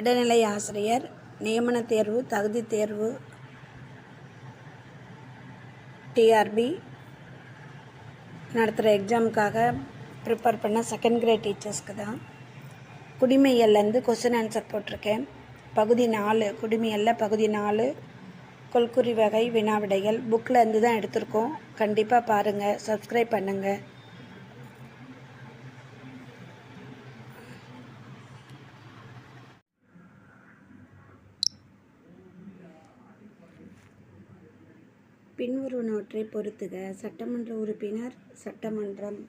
இடைநிலை ஆசிரியர் நியமன தேர்வு, தகுதி தேர்வு, டிஆர்பி நடத்துகிற எக்ஸாமுக்காக ப்ரிப்பேர் பண்ண செகண்ட் கிரேட் டீச்சர்ஸ்க்கு தான். குடிமையிலேருந்து கொஸ்டின் ஆன்சர் போட்டிருக்கேன். பகுதி 4, குடிமையில் பகுதி 4, கொள்குறி வகை வினாவிடைகள் புக்கில் இருந்து தான் எடுத்திருக்கோம். கண்டிப்பாக பாருங்கள், சப்ஸ்கிரைப் பண்ணுங்கள். பின்வருவனவற்றை பொறுத்துக. சட்டமன்ற உறுப்பினர், சட்டமன்றம்.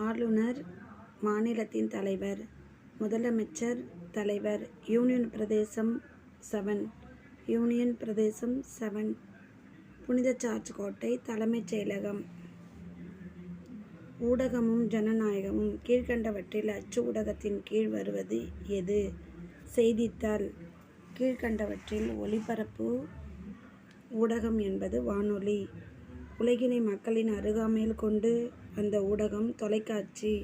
ஆளுநர், மாநிலத்தின் தலைவர். முதலமைச்சர், தலைவர். யூனியன் பிரதேசம் 7, யூனியன் பிரதேசம் 7. புனித சார்ஜ் கோட்டை, தலைமைச் செயலகம். ஊடகமும் ஜனநாயகமும். கீழ்கண்டவற்றில் அச்சு ஊடகத்தின் கீழ் வருவது எது? செய்தித்தாள். கீழ்கண்டவற்றில் ஒலிபரப்பு ஊடகம் என்பது வானொலி. உலகினை மக்களின் அருகாமையில் கொண்டு வந்த ஊடகம் தொலைக்காட்சி.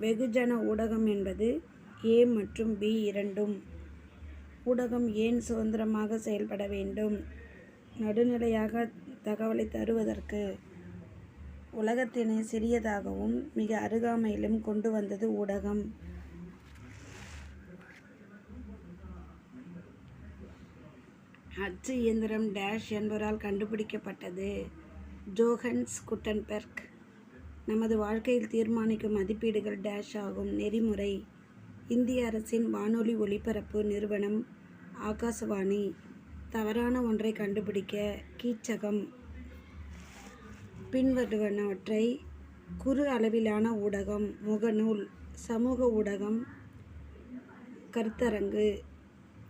வெகுஜன ஊடகம் என்பது A மற்றும் B இரண்டும். ஊடகம் ஏன் சுதந்திரமாக செயல்பட வேண்டும்? நடுநிலையாக தகவலை தருவதற்கு. உலகத்தினை சிறியதாகவும் மிக அருகாமையிலும் கொண்டு வந்தது ஊடகம். அச்சு இயந்திரம் டேஷ் என்பவரால் கண்டுபிடிக்கப்பட்டது. Johannes Gutenberg. நமது வாழ்க்கையில் தீர்மானிக்கும் மதிப்பீடுகள் டேஷ் ஆகும். நெறிமுறை. இந்திய அரசின் வானொலி ஒலிபரப்பு நிறுவனம் ஆகாசவாணி. தவறான ஒன்றை கண்டுபிடிக்க. கீச்சகம். பின்வருவனவற்றை குறு அளவிலான ஊடகம். முகநூல். சமூக ஊடகம். கருத்தரங்கு.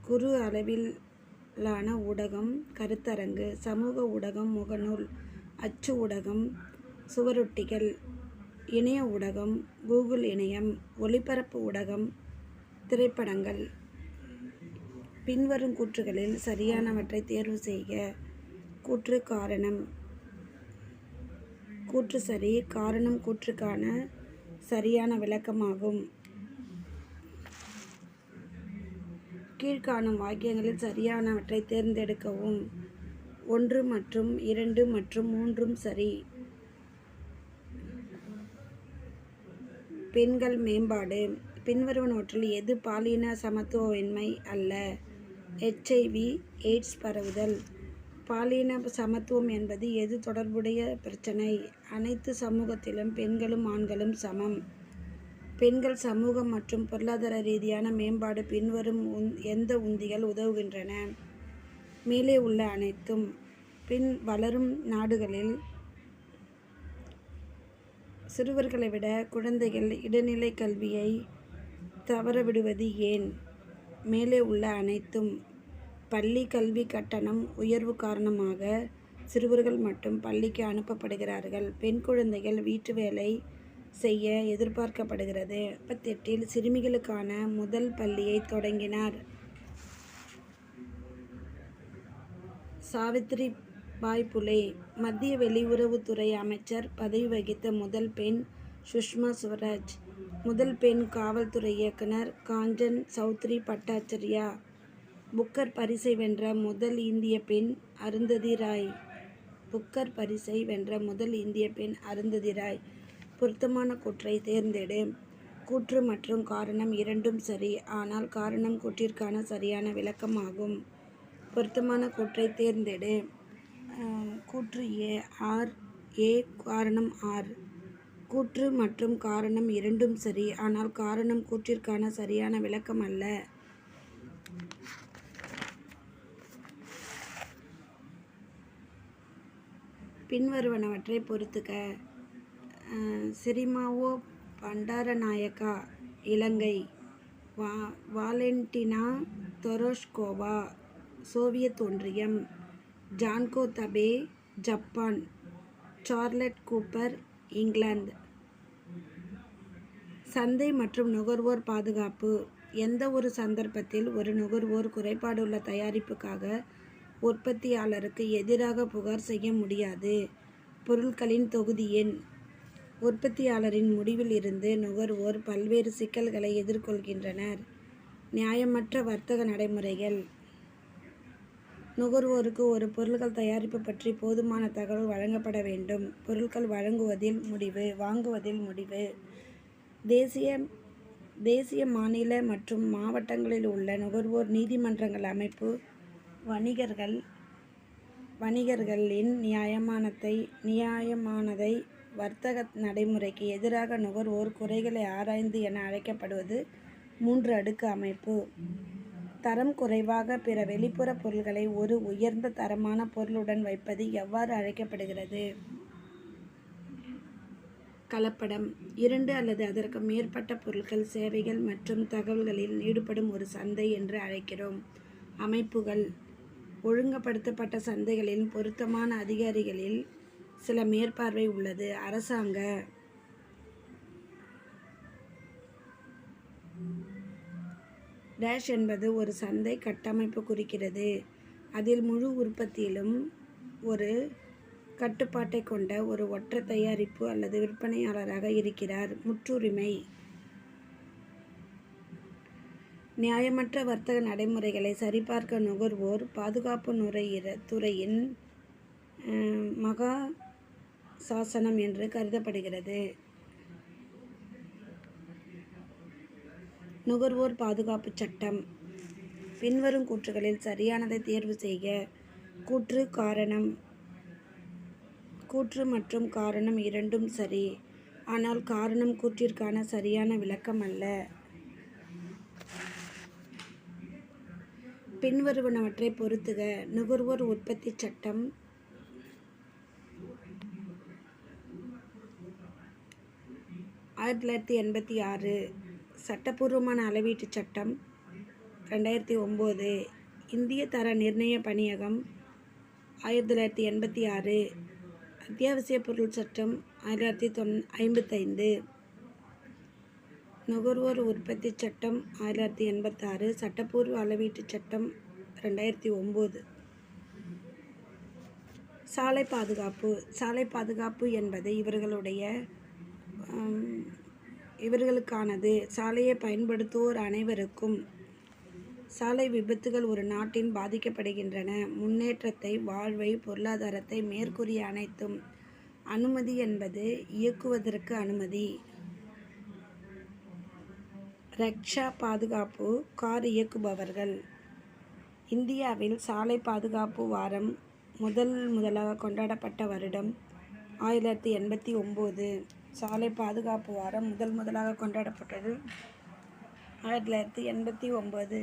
குறு அளவிலான ஊடகம் கருத்தரங்கு. சமூக ஊடகம் முகநூல். அச்சு ஊடகம் சுவரொட்டிகள். இணைய ஊடகம் கூகுள் இணையம். ஒலிபரப்பு ஊடகம் திரைப்படங்கள். பின்வரும் கூற்றுகளில் சரியானவற்றை தேர்வு செய்க. கூற்று காரணம். கூற்று சரி. காரணம் கூற்றுக்கான சரியான விளக்கமாகும். கீழ்காணும் வாக்கியங்களில் சரியானவற்றை தேர்ந்தெடுக்கவும். 1 மற்றும் 2 மற்றும் 3 சரி. பெண்கள் மேம்பாடு. பின்வருவனவற்றில் எது பாலின சமத்துவமின்மை அல்ல? HIV, எய்ட்ஸ் பரவுதல். பாலின சமத்துவம் என்பது எது தொடர்புடைய பிரச்சினை? அனைத்து சமூகத்திலும் பெண்களும் ஆண்களும் சமம். பெண்கள் சமூக மற்றும் பொருளாதார ரீதியான மேம்பாடு பின்வரும் எந்த உந்திகள் உதவுகின்றன? மேலே உள்ள அனைத்தும். வளரும் நாடுகளில் சிறுவர்களை விட குழந்தைகள் இடைநிலை கல்வியை தவறவிடுவது ஏன்? மேலே உள்ள அனைத்தும். பள்ளி கல்வி கட்டணம் உயர்வு காரணமாக சிறுவர்கள் மட்டும் பள்ளிக்கு அனுப்பப்படுகிறார்கள். பெண் குழந்தைகள் வீட்டு வேலை செய்ய எதிர்பார்க்கப்படுகிறது. 48 சிறுமிகளுக்கான முதல் பள்ளியை தொடங்கினார். சாவித்ரிபாய் புலே. மத்திய வெளியுறவுத்துறை அமைச்சர் பதவி வகித்த முதல் பெண் சுஷ்மா சுவராஜ். முதல் பெண் காவல்துறை இயக்குனர் காஞ்சன் சௌத்ரி பட்டாச்சார்யா. புக்கர் பரிசை வென்ற முதல் இந்திய பெண் அருந்ததி ராய். புக்கர் பரிசை வென்ற முதல் இந்திய பெண் அருந்ததி ராய். பொருத்தமான கூற்றை தேர்ந்தெடு. கூற்று மற்றும் காரணம் இரண்டும் சரி, ஆனால் காரணம் கூற்றிற்கான சரியான விளக்கமாகும். பொருத்தமான கூற்றை தேர்ந்தெடு. கூற்று A காரணம் R. கூற்று மற்றும் காரணம் இரண்டும் சரி, ஆனால் காரணம் கூற்றிற்கான சரியான விளக்கம் அல்ல. பின்வருவனவற்றை பொறுத்துக. சிரிமாவோ பண்டாரநாயக்கா, இலங்கை. வாலென்டினா தெரேஷ்கோவா, சோவியத் ஒன்றியம். ஜான்கோ தபே, ஜப்பான். சார்லட் கூப்பர், இங்கிலாந்து. சந்தை மற்றும் நுகர்வோர் பாதுகாப்பு. எந்த ஒரு சந்தர்ப்பத்தில் ஒரு நுகர்வோர் குறைபாடுள்ள தயாரிப்புக்காக உற்பத்தியாளருக்கு எதிராக புகார் செய்ய முடியாது. பொருட்களின் தொகுதி எண். உற்பத்தியாளரின் முடிவில் இருந்து நுகர்வோர் பல்வேறு சிக்கல்களை எதிர்கொள்கின்றனர். நியாயமற்ற வர்த்தக நடைமுறைகள். நுகர்வோருக்கு ஒரு பொருட்கள் தயாரிப்பு பற்றி போதுமான தகவல் வழங்கப்பட வேண்டும். பொருட்கள் வழங்குவதில் முடிவு, வாங்குவதில் முடிவு. தேசிய, மாநில மற்றும் மாவட்டங்களில் உள்ள நுகர்வோர் நீதிமன்றங்கள் அமைப்பு வணிகர்களின் நியாயமானதை வர்த்தக நடைமுறைக்கு எதிராக நுகர்வோர் குறைகளை ஆராய்ந்து என அழைக்கப்படுவது 3 அடுக்கு அமைப்பு. தரம் குறைவாக பிற வெளிப்புற பொருட்களை ஒரு உயர்ந்த தரமான பொருளுடன் வைப்பது எவ்வாறு அழைக்கப்படுகிறது? கலப்படம். 2 அல்லது அதற்கு மேற்பட்ட பொருட்கள், சேவைகள் மற்றும் தகவல்களில் ஈடுபடும் ஒரு சந்தை என்று அழைக்கிறோம். அமைப்புகள். ஒழுங்குபடுத்தப்பட்ட சந்தைகளின் பொருத்தமான அதிகாரிகளில் சில மேற்பார்வை உள்ளது. அரசாங்க டேஷ் என்பது ஒரு சந்தை கட்டமைப்பு குறிக்கிறது. அதில் முழு உற்பத்தியிலும் ஒரு கட்டுப்பாட்டை கொண்ட ஒரு ஒற்றை தயாரிப்பு அல்லது விற்பனையாளராக இருக்கிறார். முற்றுரிமை. நியாயமற்ற வர்த்தக நடைமுறைகளை சரிபார்க்க நுகர்வோர் பாதுகாப்பு துறையின் மகா சாசனம் என்று கருதப்படுகிறது. நுகர்வோர் பாதுகாப்பு சட்டம். பின்வரும் கூற்றுகளில் சரியானதை தேர்வு செய்க. கூற்று மற்றும் காரணம் இரண்டும் சரி, ஆனால் காரணம் கூற்றிற்கான சரியான விளக்கம் அல்ல. பின்வருவனவற்றை பொருத்துக. நுகர்வோர் உற்பத்தி சட்டம் 1986. சட்டப்பூர்வமான அளவீட்டு சட்டம் 2009. இந்திய தர நிர்ணய பணியகம் 1986. அத்தியாவசிய பொருள் சட்டம் 1955. நுகர்வோர் உற்பத்தி சட்டம் 1986. சட்டப்பூர்வ அளவீட்டு சட்டம் 2009. சாலை பாதுகாப்பு. சாலை பாதுகாப்பு என்பது இவர்களுக்கானது. சாலையை பயன்படுத்துவோர் அனைவருக்கும். சாலை விபத்துகள் ஒரு நாட்டின் பாதிக்கப்படுகின்றன. முன்னேற்றத்தை, வாழ்வை, பொருளாதாரத்தை மேற்கூறிய அனைத்தும். அனுமதி என்பது இயக்குவதற்கு அனுமதி. ரக்ஷா பாதுகாப்பு. கார் இயக்குபவர்கள். இந்தியாவில் சாலை பாதுகாப்பு வாரம் முதலாக கொண்டாடப்பட்ட வருடம் 1989. சாலை பாதுகாப்பு வாரம் முதலாக கொண்டாடப்பட்டது 1989.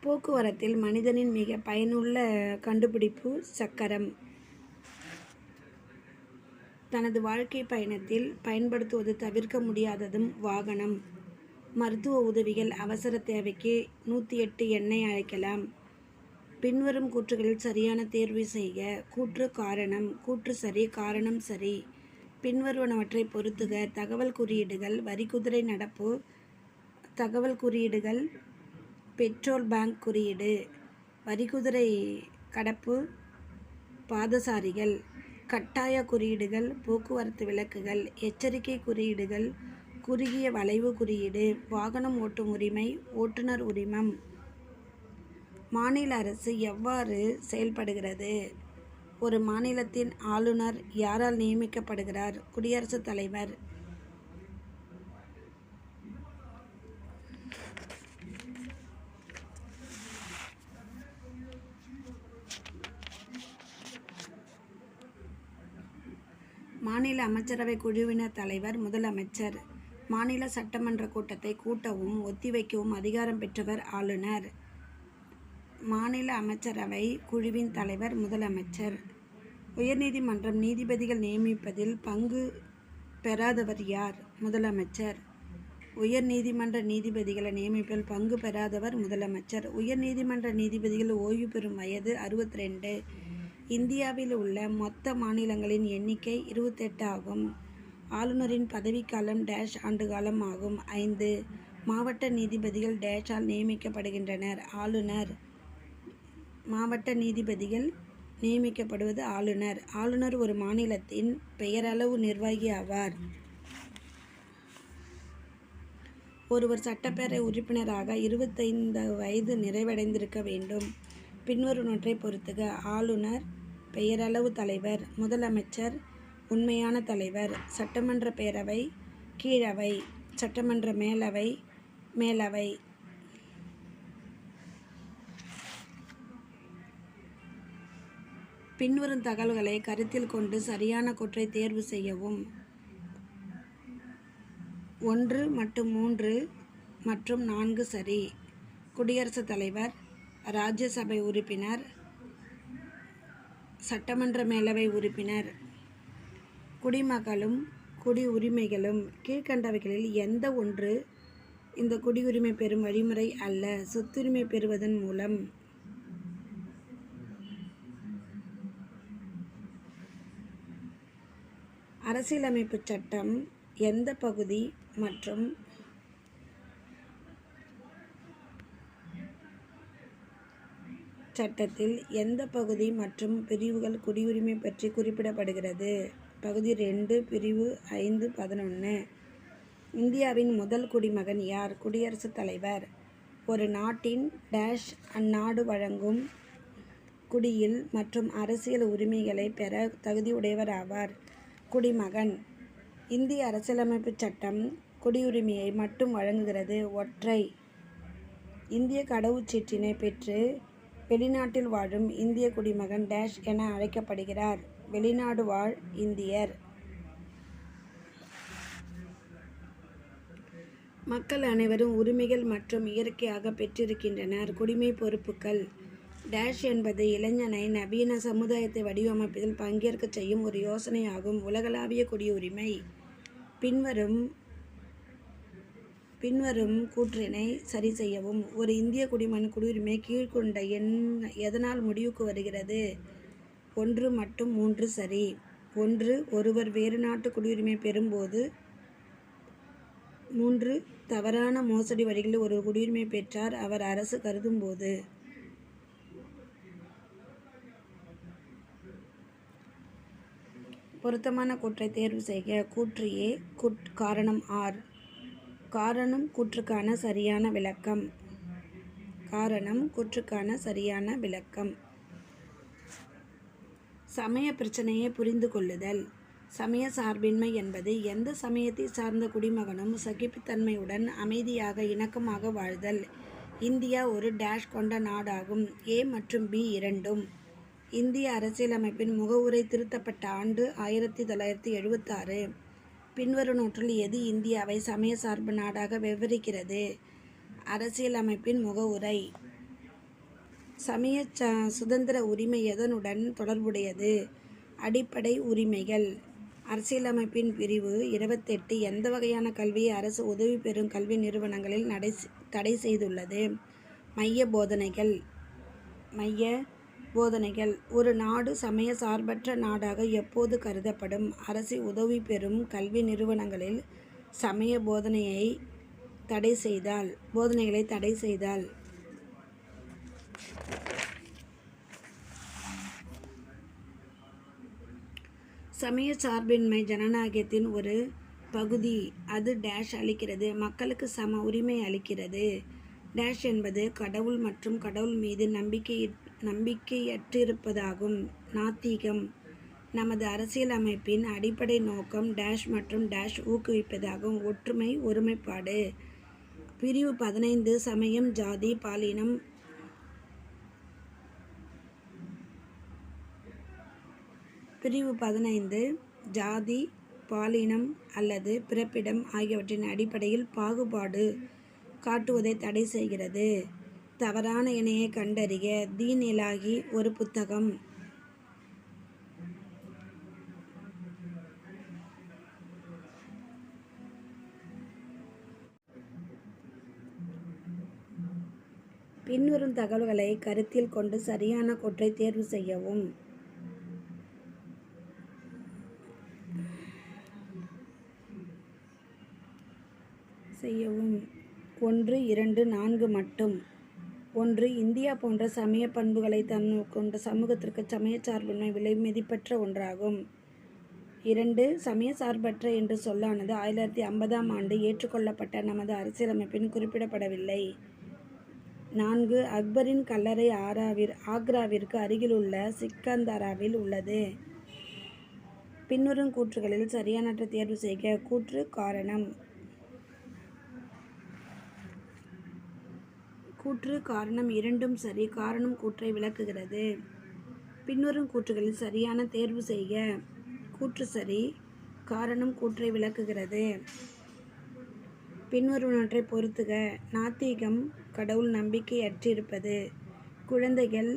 போக்குவரத்தில் மனிதனின் மிக பயனுள்ள கண்டுபிடிப்பு சக்கரம். தனது வாழ்க்கை பயணத்தில் பயன்படுத்துவது தவிர்க்க முடியாததும் வாகனம். மருத்துவ உதவிகள். அவசர தேவைக்கு 108 எண்ணை அழைக்கலாம். பின்வரும் கூற்றுகளில் சரியான தேர்வு செய்க. கூற்று காரணம். கூற்று சரி, காரணம் சரி. பின்வருவனவற்றை பொருத்துக. தகவல் குறியீடுகள். வரிக்குதிரை நடப்பு. தகவல் குறியீடுகள். பெட்ரோல் பங்க் குறியீடு. வரிக்குதிரை கடப்பு. பாதசாரிகள். கட்டாய குறியீடுகள். போக்குவரத்து விளக்குகள். எச்சரிக்கை குறியீடுகள். குறுகிய வளைவு குறியீடு. வாகனம் ஓட்டும் உரிமை. ஓட்டுநர் உரிமம். மாநில அரசு எவ்வாறு செயல்படுகிறது? ஒரு மாநிலத்தின் ஆளுநர் யாரால் நியமிக்கப்படுகிறார்? குடியரசுத் தலைவர். மாநில அமைச்சரவை குழுவினர் தலைவர் முதலமைச்சர். மாநில சட்டமன்ற கூட்டத்தை கூட்டவும் ஒத்திவைக்கவும் அதிகாரம் பெற்றவர் ஆளுநர். மாநில அமைச்சரவை குழுவின் தலைவர் முதலமைச்சர். உயர்நீதிமன்றம் நீதிபதிகள் நியமிப்பதில் பங்கு பெறாதவர் யார்? முதலமைச்சர். உயர் நீதிமன்ற நீதிபதிகளை நியமிப்பில் பங்கு பெறாதவர் முதலமைச்சர். உயர் நீதிமன்ற நீதிபதிகள் ஓய்வு பெறும் வயது 62. இந்தியாவில் உள்ள மொத்த மாநிலங்களின் எண்ணிக்கை 28 ஆகும். ஆளுநரின் பதவிக்காலம் டேஷ் ஆண்டுகாலம் ஆகும். 5. மாவட்ட நீதிபதிகள் டேஷால் நியமிக்கப்படுகின்றனர். ஆளுநர். மாவட்ட நீதிபதிகள் நியமிக்கப்படுவது ஆளுநர். ஆளுநர் ஒரு மாநிலத்தின் பெயரளவு நிர்வாகி ஆவார். ஒருவர் சட்டப்பேரவை உறுப்பினராக 25 வயது நிறைவடைந்திருக்க வேண்டும். பின்வருவனவற்றை பொறுத்துக. ஆளுநர் பெயரளவு தலைவர். முதலமைச்சர் உண்மையான தலைவர். சட்டமன்ற பேரவை கீழவை. சட்டமன்ற மேலவை மேலவை. பின்வரும் தகவல்களை கருத்தில் கொண்டு சரியான கூற்றை தேர்வு செய்யவும். 1 மற்றும் 3 மற்றும் 4 சரி. குடியரசுத் தலைவர், ராஜ்யசபை உறுப்பினர், சட்டமன்ற மேலவை உறுப்பினர். குடிமக்களும் குடியுரிமைகளும். கீழ்கண்டவைகளில் எந்த ஒன்று இந்த குடியுரிமை பெறும் வழிமுறை அல்ல? சொத்துரிமை பெறுவதன் மூலம். அரசியலமைப்பு சட்டம் எந்த பகுதி மற்றும் சட்டத்தில் எந்த பகுதி மற்றும் பிரிவுகள் குடியுரிமை பற்றி குறிப்பிடப்படுகிறது? பகுதி 2 பிரிவு 5(11). இந்தியாவின் முதல் குடிமகன் யார்? குடியரசுத் தலைவர். ஒரு நாட்டின் டேஷ் அந்நாடு வழங்கும் குடியியல் மற்றும் அரசியல் உரிமைகளை பெற தகுதியுடையவர் ஆவார். குடிமகன். இந்திய அரசியலமைப்பு சட்டம் குடியுரிமையை மட்டும் வழங்குகிறது. ஒற்றை. இந்திய கடவுச்சீட்டினை பெற்று வெளிநாட்டில் வாழும் இந்திய குடிமகன் டேஷ் என அழைக்கப்படுகிறார். வெளிநாடு வாழ் இந்தியர். மக்கள் அனைவரும் உரிமைகள் மற்றும் இயற்கையாக பெற்றிருக்கின்றனர். குடிமை பொறுப்புகள். டேஷ் என்பது இளைஞனை நவீன சமுதாயத்தை வடிவமைப்பதில் பங்கேற்கச் செய்யும் ஒரு யோசனையாகும். உலகளாவிய குடியுரிமை. பின்வரும் கூற்றினை சரி செய்யவும். ஒரு இந்திய குடிமகன் குடியுரிமை கீழ்கொண்ட எதனால் முடிவுக்கு வருகிறது? 1 மற்றும் 3 சரி. 1. ஒருவர் வேறு நாட்டு குடியுரிமை பெறும்போது. 3. தவறான மோசடி வழிகளில் ஒரு குடியுரிமை பெற்றார் அவர் அரசு கருதும்போது. பொருத்தமான கூற்றை தேர்வு செய்க. கூற்று ஏ. காரணம் ஆர். காரணம் கூற்றுக்கான சரியான விளக்கம். காரணம் கூற்றுக்கான சரியான விளக்கம். சமய பிரச்சனையை புரிந்து கொள்ளுதல். சமய சார்பின்மை என்பது எந்த சமயத்தை சார்ந்த குடிமகனும் சகிப்புத்தன்மையுடன் அமைதியாக இணக்கமாக வாழ்தல். இந்தியா ஒரு டேஷ் கொண்ட நாடாகும். ஏ மற்றும் பி இரண்டும். இந்திய அரசியலமைப்பின் முகவுரை திருத்தப்பட்ட ஆண்டு 1976. பின்வருவனவற்றுள் எது இந்தியாவை சமய சார்பு நாடாக விவரிக்கிறது? அரசியலமைப்பின் முகவுரை. சமய சுதந்திர உரிமை எதனுடன் தொடர்புடையது? அடிப்படை உரிமைகள். அரசியலமைப்பின் பிரிவு 28 எந்த வகையான கல்வியை அரசு உதவி பெறும் கல்வி நிறுவனங்களில் தடை செய்துள்ளது? மைய போதனைகள். ஒரு நாடு சமய சார்பற்ற நாடாக எப்போது கருதப்படும்? அரசு உதவி பெறும் கல்வி நிறுவனங்களில் சமய போதனைகளை தடை செய்தால். சமய சார்பின்மை ஜனநாயகத்தின் ஒரு பகுதி. அது டேஷ் அளிக்கிறது. மக்களுக்கு சம உரிமை அளிக்கிறது. டேஷ் என்பது கடவுள் மற்றும் கடவுள் மீது நம்பிக்கையற்றிருப்பதாகும். நாத்திகம். நமது அரசியல் அமைப்பின் அடிப்படை நோக்கம் டேஷ் மற்றும் டேஷ் ஊக்குவிப்பதாகும். ஒற்றுமை ஒருமைப்பாடு. பிரிவு 15 சமயம் ஜாதி பாலினம். பிரிவு 15 ஜாதி பாலினம் அல்லது பிறப்பிடம் ஆகியவற்றின் அடிப்படையில் பாகுபாடு காட்டுவதை தடை செய்கிறது. தவறான இணையை கண்டறிக. தீன் இலாஹி ஒரு புத்தகம். பின்வரும் தகவல்களை கருத்தில் கொண்டு சரியான கூற்றை தேர்வு செய்யவும். செய்யவும் 1, 2, 4 மட்டும். 1. இந்தியா போன்ற சமய பண்புகளை கொண்ட சமூகத்திற்கு சமயச்சார்பின்மை விலை மதிப்பற்ற ஒன்றாகும். 2. சமயச்சார்பற்ற என்ற சொல்லானது 1950ஆம் ஆண்டு ஏற்றுக்கொள்ளப்பட்ட நமது அரசியலமைப்பில் குறிப்பிடப்படவில்லை. 4. அக்பரின் கல்லறை ஆக்ராவிற்கு அருகிலுள்ள சிக்கந்தராவில் உள்ளது. பின்வரும் கூற்றுகளில் சரியானவற்றை தேர்வு செய்க. கூற்று காரணம். கூற்று காரணம் இரண்டும் சரி. காரணம் கூற்றை விளக்குகிறது. பின்வரும் கூற்றுகளில் சரியான தேர்வு செய்க. கூற்று சரி. காரணம் கூற்றை விளக்குகிறது. பின்வருவனவற்றை பொறுத்துக. நாத்திகம் கடவுள் நம்பிக்கையற்றிருப்பது. குழந்தைகள்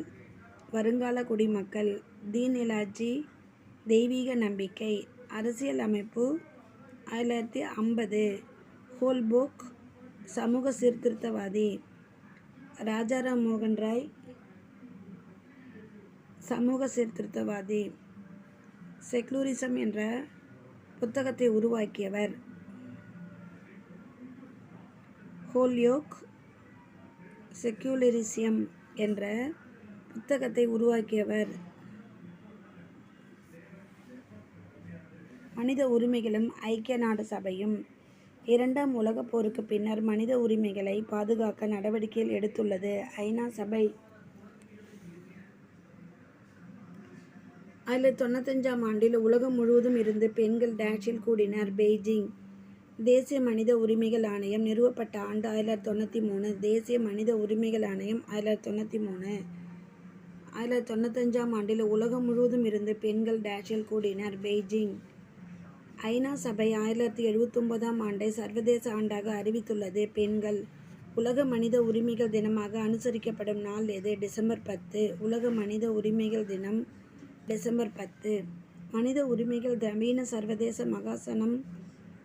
வருங்கால குடிமக்கள். தீன் இலாஜி தெய்வீக நம்பிக்கை. அரசியல் அமைப்பு 1950. ஹோல்போக் சமூக சீர்திருத்தவாதி. ராஜாராம் மோகன் ராய் சமூக சீர்திருத்தவாதி. செக்குலரிசம் என்ற புத்தகத்தை உருவாக்கியவர். ஹோல்யோக் செக்குலரிசம் என்ற புத்தகத்தை உருவாக்கியவர். மனித உரிமைகளும் ஐக்கிய நாடு சபையும். இரண்டாம் உலகப் போருக்கு பின்னர் மனித உரிமைகளை பாதுகாக்க நடவடிக்கைகள் எடுத்துள்ளது ஐநா சபை. 1995ஆம் ஆண்டில் உலகம் முழுவதும் இருந்து பெண்கள் டாஷில் கூடினர். பெய்ஜிங். தேசிய மனித உரிமைகள் ஆணையம் நிறுவப்பட்ட ஆண்டு 1993. தேசிய மனித உரிமைகள் ஆணையம் 1993. 1995ஆம் ஆண்டில் உலகம் முழுவதும் இருந்து பெண்கள் டாஷில் கூடினர். பெய்ஜிங். ஐநா சபை 1979ஆம் ஆண்டை சர்வதேச ஆண்டாக அறிவித்துள்ளது. பெண்கள். உலக மனித உரிமைகள் தினமாக அனுசரிக்கப்படும் நாள் எது? டிசம்பர் 10. உலக மனித உரிமைகள் தினம் டிசம்பர் 10. மனித உரிமைகள் நவீன சர்வதேச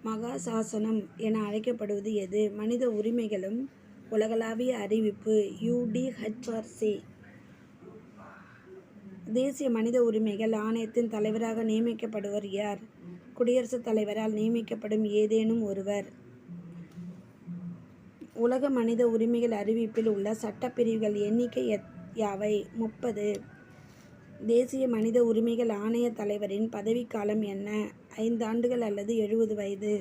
மகாசாசனம் என அழைக்கப்படுவது எது? மனித உரிமைகளும் உலகளாவிய அறிவிப்பு UDHRC. தேசிய மனித உரிமைகள் ஆணையத்தின் தலைவராக நியமிக்கப்படுவர் யார்? குடியரசுத் தலைவரால் நியமிக்கப்படும் ஏதேனும் ஒருவர். உலக மனித உரிமைகள் அறிவிப்பில் உள்ள சட்டப்பிரிவுகள் எண்ணிக்கை யாவை? 30. தேசிய மனித உரிமைகள் ஆணைய தலைவரின் பதவிக்காலம் என்ன? 5 ஆண்டுகள் அல்லது 70 வயது.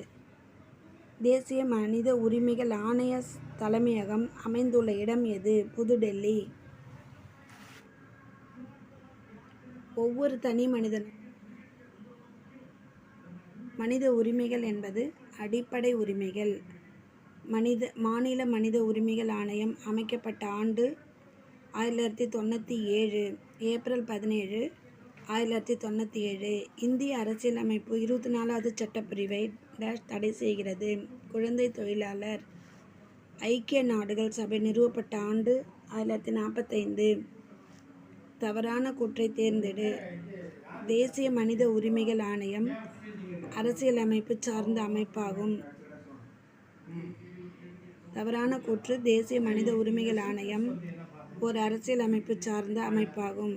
தேசிய மனித உரிமைகள் ஆணைய தலைமையகம் அமைந்துள்ள இடம் எது? புதுடெல்லி. ஒவ்வொரு தனி மனித உரிமைகள் என்பது அடிப்படை உரிமைகள். மாநில மனித உரிமைகள் ஆணையம் அமைக்கப்பட்ட ஆண்டு 1997. ஏப்ரல் 17, 1997. இந்திய அரசியலமைப்பு 24வது சட்டப்பிரிவை தடை செய்கிறது. குழந்தை தொழிலாளர். ஐக்கிய நாடுகள் சபை நிறுவப்பட்ட ஆண்டு 1945. தவறான கூற்றை தேர்ந்தெடு. தேசிய மனித உரிமைகள் ஆணையம் அரசியலமைப்பு சார்ந்த அமைப்பாகும். தவறான கூற்று. தேசிய மனித உரிமைகள் ஆணையம் ஒரு அரசியலமைப்பு சார்ந்த அமைப்பாகும்.